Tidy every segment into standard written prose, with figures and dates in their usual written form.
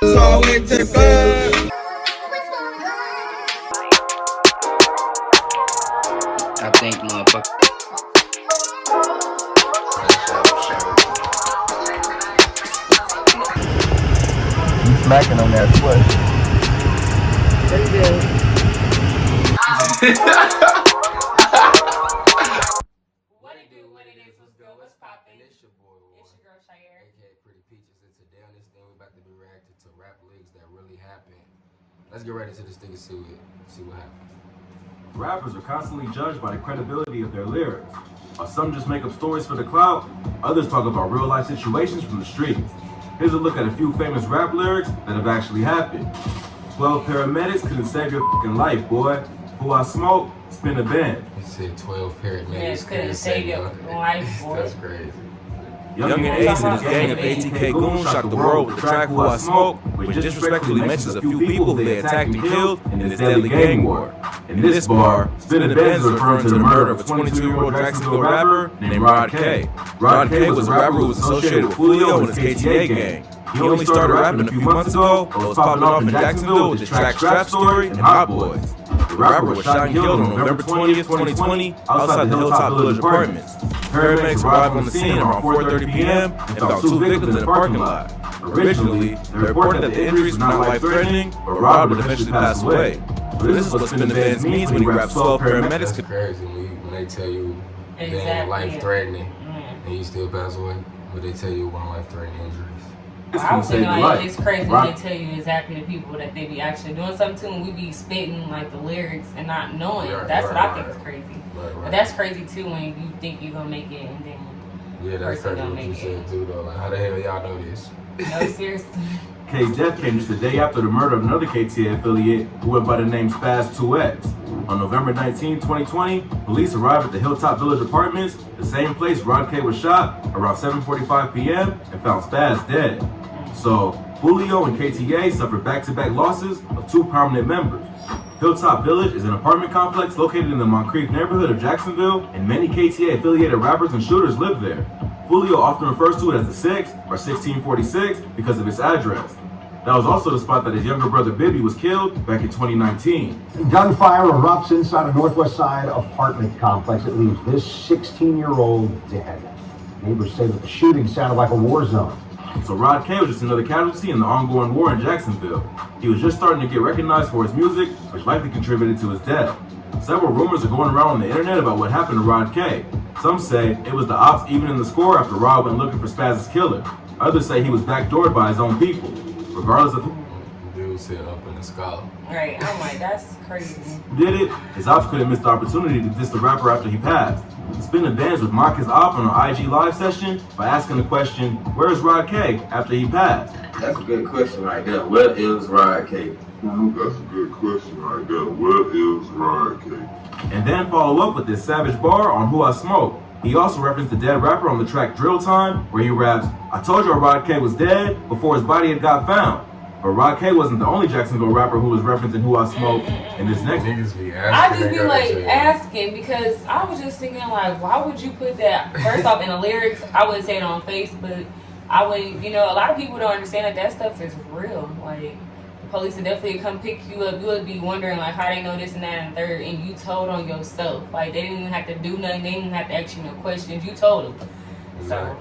So I went to the club. I think motherfucker. You smacking on that foot. Pretty good. What it do, what it is, what's good, what's poppin'? It's your boy, It's your girl, Shire. aka Pretty Peaches, and today on this thing we're about to be reacting to rap lyrics that really happened. Let's get right into this thing and see what happens. Rappers are constantly judged by the credibility of their lyrics. While some just make up stories for the clout, others talk about real life situations from the streets. Here's a look at a few famous rap lyrics that have actually happened. 12 paramedics couldn't save your fucking life, boy. Who I smoke, spin a band. He said 12 paramedics Yes, couldn't save your life, boy. That's crazy. Young and Ace and his gang of ATK goons shocked the world with the track Who I Smoke, which disrespectfully mentions a few people who they attacked and killed in this deadly gang war. In this bar, Spin a Benz is referring to the murder of a 22-year-old Jacksonville rapper named Rod K. Rod K was a rapper who was associated with Julio and his KTA gang. He only started rapping a few months ago, but was popping off in Jacksonville with his track Strap Story and Hot Boys. The rapper was shot and killed on November 20th, 2020, outside the Hilltop Village Apartments. Paramedics arrived on the scene around 4:30 p.m. and found two victims in the parking lot. Originally, they reported that the injuries were not life-threatening, but Rod would eventually pass away. So this is what Spin the Benz means when he raps 12 paramedics. That's crazy when they tell you they're life-threatening and you still pass away, but they tell you one life-threatening injuries. I would say like it's crazy when they tell you exactly the people that they be actually doing something to, and we be spitting like the lyrics and not knowing. That's what I think is crazy. But that's crazy too when you think you're gonna make it and then that's crazy what you said too though. Like how the hell y'all know this? No, seriously. K's death came just a day after the murder of another KTA affiliate who went by the name Spaz 2X. On November 19, 2020, police arrived at the Hilltop Village Apartments, the same place Rod K was shot, around 7:45 p.m. and found Spaz dead. So, Julio and KTA suffered back-to-back losses of two prominent members. Hilltop Village is an apartment complex located in the Moncrief neighborhood of Jacksonville, and many KTA-affiliated rappers and shooters live there. Julio often refers to it as the 6 or 1646 because of its address. That was also the spot that his younger brother Bibby was killed back in 2019. Gunfire erupts inside a Northwest Side apartment complex. It leaves this 16-year-old dead. Neighbors say that the shooting sounded like a war zone. So Rod K was just another casualty in the ongoing war in Jacksonville. He was just starting to get recognized for his music, which likely contributed to his death. Several rumors are going around on the internet about what happened to Rod K. Some say it was the ops evening the score after Rod went looking for Spaz's killer. Others say he was backdoored by his own people. Regardless of dude said up in the skull. Right, I'm like, that's crazy. who did it, his ops couldn't miss the opportunity to diss the rapper after he passed. Spin the Benz would mock his op on an IG live session by asking the question, "Where's Rod K?" after he passed. That's a good question right there. Where is Rod K? That's a good question right there. Where is Rod K? And then follow up with this savage bar on Who I Smoke. He also referenced the dead rapper on the track Drill Time, where he raps, "I told you Rod K was dead before his body had got found." But Rod K wasn't the only Jacksonville rapper who was referencing Who I Smoke in this next niggas be I asking. just be like asking because I was just thinking like, why would you put that first off in the lyrics? I wouldn't say it on Facebook. I would, a lot of people don't understand that stuff is real. Like, the police would definitely come pick you up. You would be wondering like how they know this and that and third, and you told on yourself. Like they didn't even have to do nothing. They didn't even have to ask you no questions. You told them. So.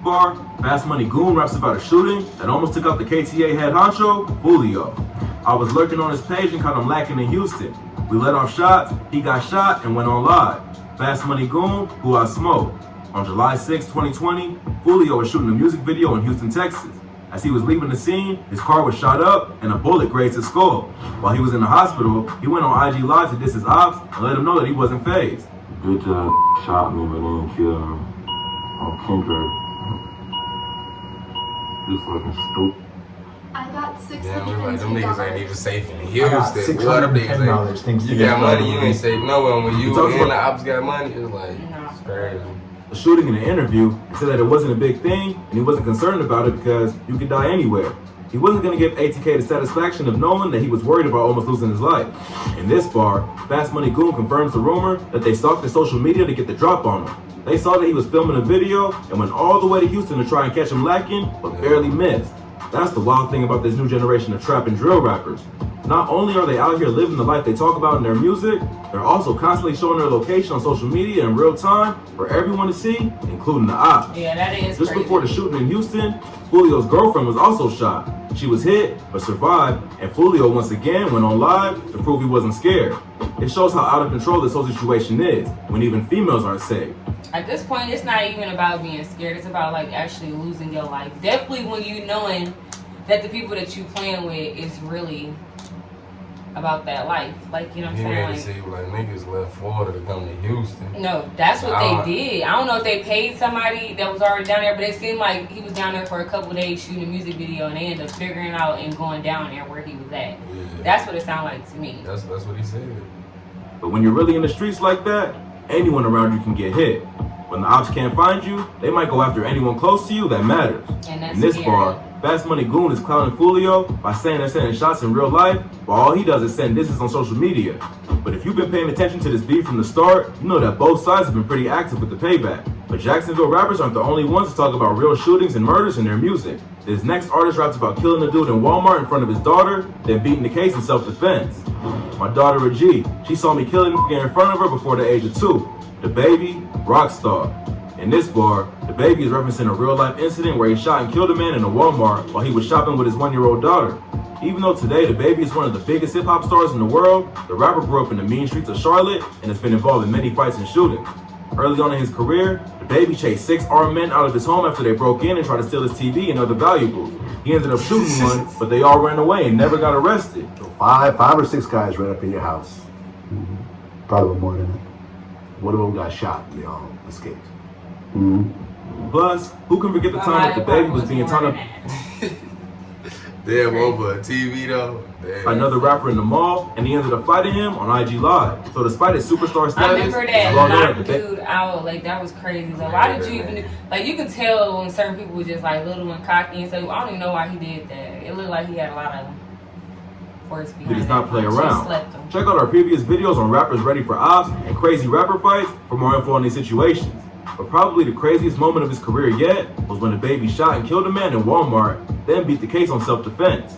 Bar, Fast Money Goon raps about a shooting that almost took out the KTA head honcho, Julio. I was lurking on his page and caught him lacking in Houston. We let off shots, he got shot and went on live. Fast Money Goon, Who I Smoke. On July 6, 2020, Julio was shooting a music video in Houston, Texas. As he was leaving the scene, his car was shot up and a bullet grazed his skull. While he was in the hospital, he went on IG Live to diss his ops and let him know that he wasn't fazed. Good job, shot me, but then killed him on Kendrick. Just looking stupid. I got $610. Damn, like them niggas ain't even safe in Houston. What them $610 niggas ain't? You got money, you ain't safe nowhere. When you and the ops got money, it's like it's crazy. The shooting in an interview, he said that it wasn't a big thing and he wasn't concerned about it because you could die anywhere. He wasn't going to give ATK the satisfaction of knowing that he was worried about almost losing his life. In this bar, Fast Money Goon confirms the rumor that they stalked his social media to get the drop on him. They saw that he was filming a video and went all the way to Houston to try and catch him lacking, but barely missed. That's the wild thing about this new generation of trap and drill rappers. Not only are they out here living the life they talk about in their music, they're also constantly showing their location on social media in real time for everyone to see, including the ops. Yeah, that is Just crazy. before the shooting in Houston, Fulio's girlfriend was also shot. She was hit, but survived, and Fulio once again went on live to prove he wasn't scared. It shows how out of control this whole situation is, when even females aren't safe. At this point, it's not even about being scared. It's about like actually losing your life. Definitely when you knowing that the people that you playing with is really about that life. Like, you know what I'm He saying? made it seem like niggas left Florida to come to Houston. No, that's what they did. I don't know if they paid somebody that was already down there, but it seemed like he was down there for a couple days shooting a music video, and they ended up figuring out and going down there where he was at. Yeah. That's what it sounded like to me. That's what he said. But when you're really in the streets like that, anyone around you can get hit. When the ops can't find you, they might go after anyone close to you that matters. And that's In this scary. bar, Fast Money Goon is clowning Fulio by saying they're sending shots in real life, while all he does is send disses on social media. But if you've been paying attention to this beef from the start, you know that both sides have been pretty active with the payback. But Jacksonville rappers aren't the only ones to talk about real shootings and murders in their music. This next artist raps about killing a dude in Walmart in front of his daughter, then beating the case in self-defense. My daughter Raji, she saw me killing a in front of her before the age of 2. The baby, Rockstar. In this bar, the baby is referencing a real-life incident where he shot and killed a man in a Walmart while he was shopping with his 1-year-old daughter. Even though today the baby is one of the biggest hip-hop stars in the world, the rapper grew up in the mean streets of Charlotte and has been involved in many fights and shootings. Early on in his career, the baby chased 6 armed men out of his home after they broke in and tried to steal his TV and other valuables. He ended up shooting one, but they all ran away and never got arrested. Five or six guys ran up in your house. Probably more than that. One of them got shot and they all escaped. Plus, who can forget the time that the baby was being turned up Damn, over a TV though. Damn. by another rapper in the mall, and he ended up fighting him on IG Live. So despite his superstar I status, remember it's that well known knocked that they- dude out. Like, that was crazy. Like, why did you even... Like, you could tell when certain people were just, like, little and cocky and stuff. I don't even know why he did that. It looked like he had a lot of force behind he does it. not play Just around. slept him. Check out our previous videos on rappers ready for ops and crazy rapper fights for more info on these situations. But probably the craziest moment of his career yet was when the baby shot and killed a man in Walmart, then beat the case on self-defense.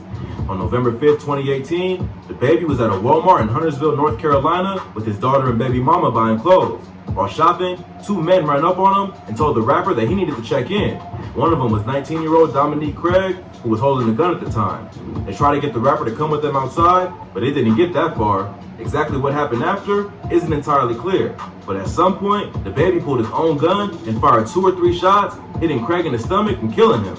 On November 5th, 2018, the baby was at a Walmart in Huntersville, North Carolina with his daughter and baby mama buying clothes. While shopping, 2 men ran up on him and told the rapper that he needed to check in. One of them was 19-year-old Dominique Craig, who was holding the gun at the time. They tried to get the rapper to come with them outside, but it didn't get that far. Exactly what happened after isn't entirely clear, but at some point, the baby pulled his own gun and fired 2 or 3 shots, hitting Craig in the stomach and killing him.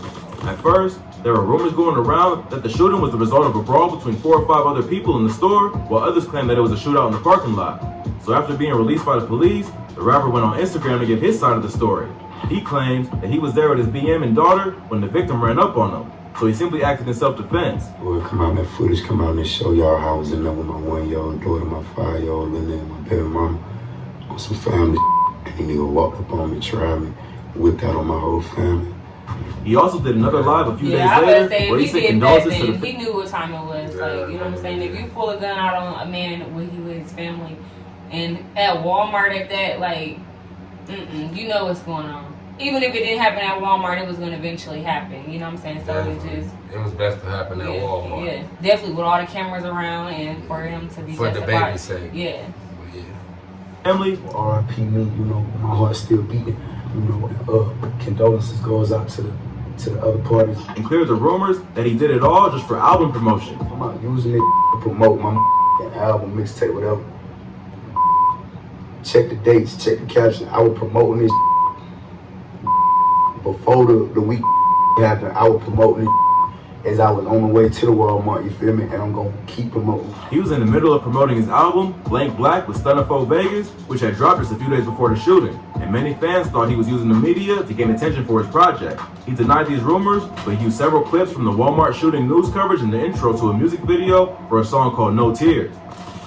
At first, there were rumors going around that the shooting was the result of a brawl between 4 or 5 other people in the store, while others claimed that it was a shootout in the parking lot. So after being released by the police, the rapper went on Instagram to give his side of the story. He claims that he was there with his BM and daughter when the victim ran up on him, so he simply acted in self-defense. Boy, come out, that footage come out and show y'all how I was in there with my 1-year-old daughter, my 5-year-old, and then my baby mama on some family. And he nigga walked up on me, tried me, whipped out on my whole family. He also did another live a few days I later would say where he if said he did that, condolences to then the he knew what time it was. Like, you know what I'm saying? If you pull a gun out on a man when he with his family, and at Walmart at that, like, you know what's going on. Even if it didn't happen at Walmart, it was going to eventually happen. You know what I'm saying? So it was best to happen at Walmart. Yeah, definitely with all the cameras around and for him to be For the justified. baby's sake. Yeah. family. R.I.P. me, you know, my heart's still beating. You know, condolences goes out to the other parties. And cleared the rumors that he did it all just for album promotion. I'm not using it to promote my album, mixtape, whatever. Check the dates, check the caption. I was promoting this before the week happened. I was promoting it as I was on the way to the Walmart, you feel me? And I'm gonna keep promoting. He was in the middle of promoting his album, Blank Black, with Stunnerfo Vegas, which had dropped just a few days before the shooting. And many fans thought he was using the media to gain attention for his project. He denied these rumors, but he used several clips from the Walmart shooting news coverage in the intro to a music video for a song called No Tears.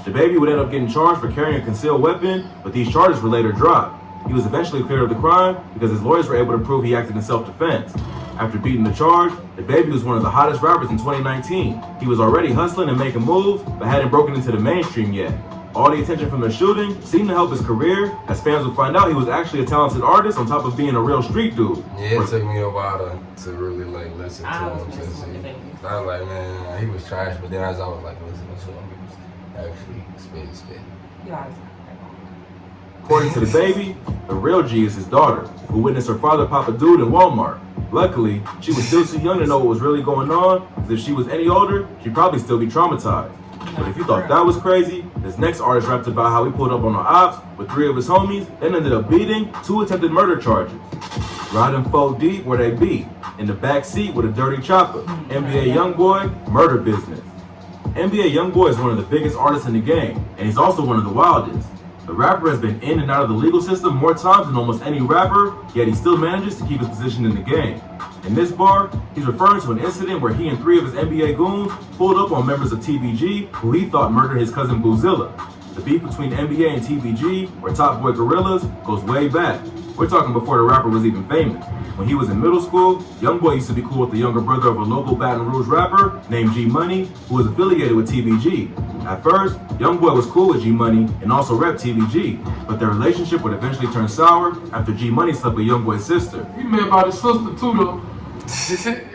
The baby would end up getting charged for carrying a concealed weapon, but these charges were later dropped. He was eventually cleared of the crime because his lawyers were able to prove he acted in self-defense. After beating the charge, the baby was one of the hottest rappers in 2019. He was already hustling and making moves, but hadn't broken into the mainstream yet. All the attention from the shooting seemed to help his career, as fans would find out he was actually a talented artist on top of being a real street dude. Yeah, it took me a while to really like listen to I him. was messing with the baby. I was like, man, he was trash, but then as I was like listening to him, he was actually spit. You always According to the baby, the real G is his daughter, who witnessed her father pop a dude in Walmart. Luckily, she was still too young to know what was really going on, because if she was any older, she'd probably still be traumatized. But if you thought that was crazy, this next artist rapped about how he pulled up on the ops with 3 of his homies, then ended up beating 2 attempted murder charges. Riding 4 deep where they be, in the back seat with a dirty chopper. NBA Youngboy, murder business. NBA Youngboy is one of the biggest artists in the game, and he's also one of the wildest. The rapper has been in and out of the legal system more times than almost any rapper, yet he still manages to keep his position in the game. In this bar, he's referring to an incident where he and 3 of his NBA goons pulled up on members of TBG who he thought murdered his cousin Boozilla. The beef between NBA and TBG, or Top Boy Gorillas, goes way back. We're talking before the rapper was even famous. When he was in middle school, Youngboy used to be cool with the younger brother of a local Baton Rouge rapper named G Money, who was affiliated with TBG. At first, Youngboy was cool with G Money and also repped TBG, but their relationship would eventually turn sour after G Money slept with Youngboy's sister. He mad about his sister too, though.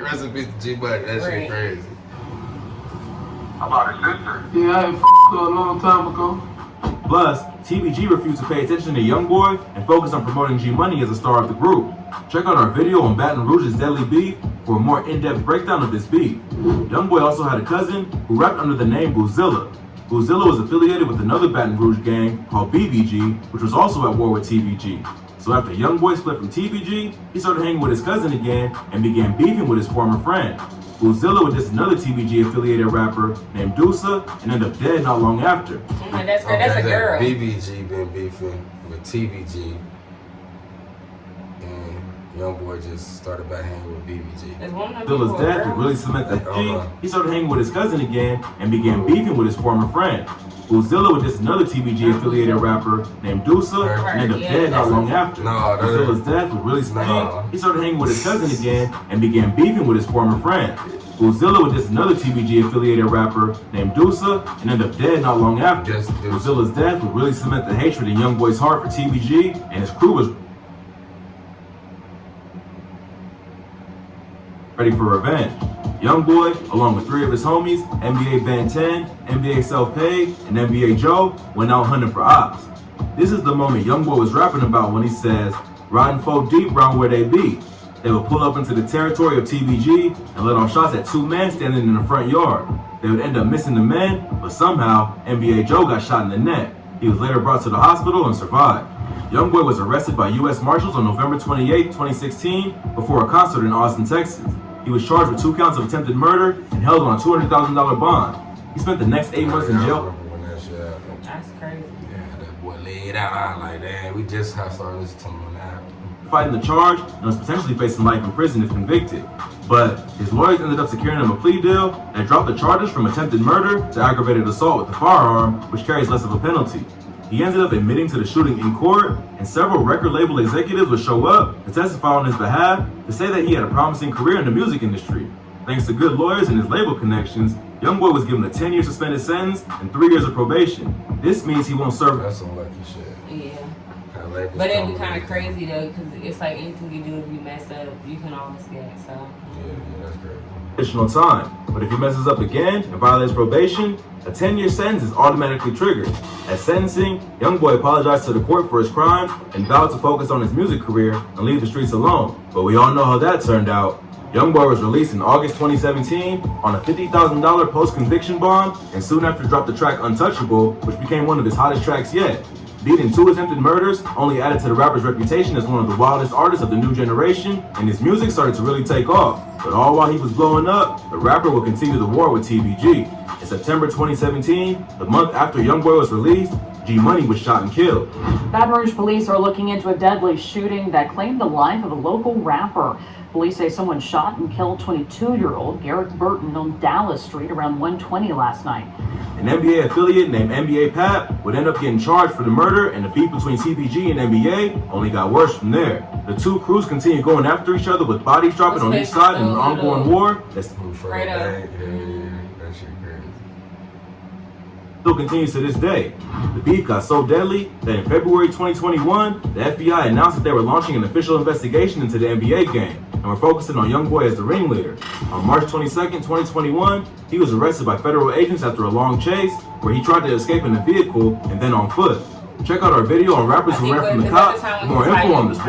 Rest in peace to G Money. That shit crazy. About his sister. Yeah, I had f***ed her a long time ago. Plus, TBG refused to pay attention to Youngboy and focused on promoting G Money as a star of the group. Check out our video on Baton Rouge's Deadly Beef for a more in-depth breakdown of this beef. Youngboy also had a cousin who rapped under the name Boozilla. Boozilla was affiliated with another Baton Rouge gang called BBG, which was also at war with TBG. So after Youngboy split from TBG, he started hanging with his cousin again and began beefing with his former friend. Boozilla would diss another TBG affiliated rapper named Dusa and ended up dead not long after. That's a girl. BBG been beefing with TBG, and Youngboy just started back hanging with BBG. Bozilla's death would really cement that G. He started hanging with his cousin again and began beefing with his former friend. Boozilla would diss another TBG affiliated rapper named Dusa and ended up dead not long after. Bozilla's death would really cement G. He started hanging with his cousin again and began beefing with his former friend. Boozilla would diss another TBG affiliated rapper named Dusa and ended up dead not long after. Bozilla's death would really cement the hatred in Youngboy's heart for TBG, and his crew was ready for revenge. Youngboy, along with 3 of his homies, NBA Ben 10, NBA Self-Paid, and NBA Joe, went out hunting for ops. This is the moment Youngboy was rapping about when he says, riding 4 deep round where they be. They would pull up into the territory of TBG and let off shots at 2 men standing in the front yard. They would end up missing the men, but somehow NBA Joe got shot in the neck. He was later brought to the hospital and survived. Youngboy was arrested by U.S. Marshals on November 28, 2016, before a concert in Austin, Texas. He was charged with 2 counts of attempted murder and held on a $200,000 bond. He spent the next 8 months in jail. That's crazy. Yeah, that boy laid out. I was like, damn, we just have started listening to him on that. Fighting the charge and was potentially facing life in prison if convicted. But his lawyers ended up securing him a plea deal that dropped the charges from attempted murder to aggravated assault with a firearm, which carries less of a penalty. He ended up admitting to the shooting in court, and several record label executives would show up to testify on his behalf to say that he had a promising career in the music industry. Thanks to good lawyers and his label connections, Youngboy was given a 10-year suspended sentence and 3 years of probation. This means he won't serve. That's some lucky shit. Yeah. But it'd be kind of crazy though, because it's like anything you do, if you mess up, you can always get it. So. Yeah, that's crazy. Additional time, but if he messes up again and violates probation, a 10-year sentence is automatically triggered. At sentencing, Youngboy apologized to the court for his crimes and vowed to focus on his music career and leave the streets alone. But we all know how that turned out. Youngboy was released in August 2017 on a $50,000 post-conviction bond, and soon after dropped the track Untouchable, which became one of his hottest tracks yet. Beating 2 attempted murders only added to the rapper's reputation as one of the wildest artists of the new generation, and his music started to really take off. But all while he was blowing up, the rapper would continue the war with TBG. In September 2017, the month after Youngboy was released, G Money was shot and killed. Baton Rouge police are looking into a deadly shooting that claimed the life of a local rapper. Police say someone shot and killed 22-year-old Garrett Burton on Dallas Street around 1:20 last night. An NBA affiliate named NBA Pap would end up getting charged for the murder, and the beef between TBG and NBA only got worse from there. The 2 crews continued going after each other with bodies dropping on each side in an ongoing war. That's Right up. That shit crazy. still continues to this day. The beef got so deadly that in February 2021, the FBI announced that they were launching an official investigation into the NBA game and were focusing on YoungBoy as the ringleader. On March 22nd, 2021, he was arrested by federal agents after a long chase where he tried to escape in a vehicle and then on foot. Check out our video on rappers who ran from the cops for more info on this.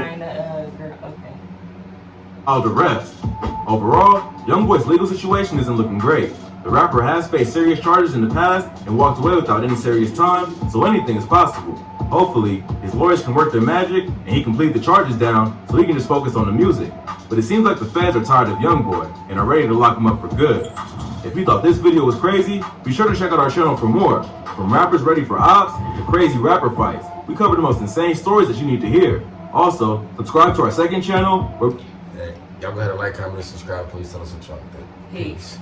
All the rest. Overall, YoungBoy's legal situation isn't looking great. The rapper has faced serious charges in the past and walked away without any serious time, so anything is possible. Hopefully, his lawyers can work their magic and he can plead the charges down so he can just focus on the music. But it seems like the feds are tired of YoungBoy and are ready to lock him up for good. If you thought this video was crazy, be sure to check out our channel for more. From rappers ready for ops to crazy rapper fights, we cover the most insane stories that you need to hear. Also, subscribe to our second channel where... Hey, y'all go ahead and like, comment, and subscribe. Please tell us what y'all think. Peace.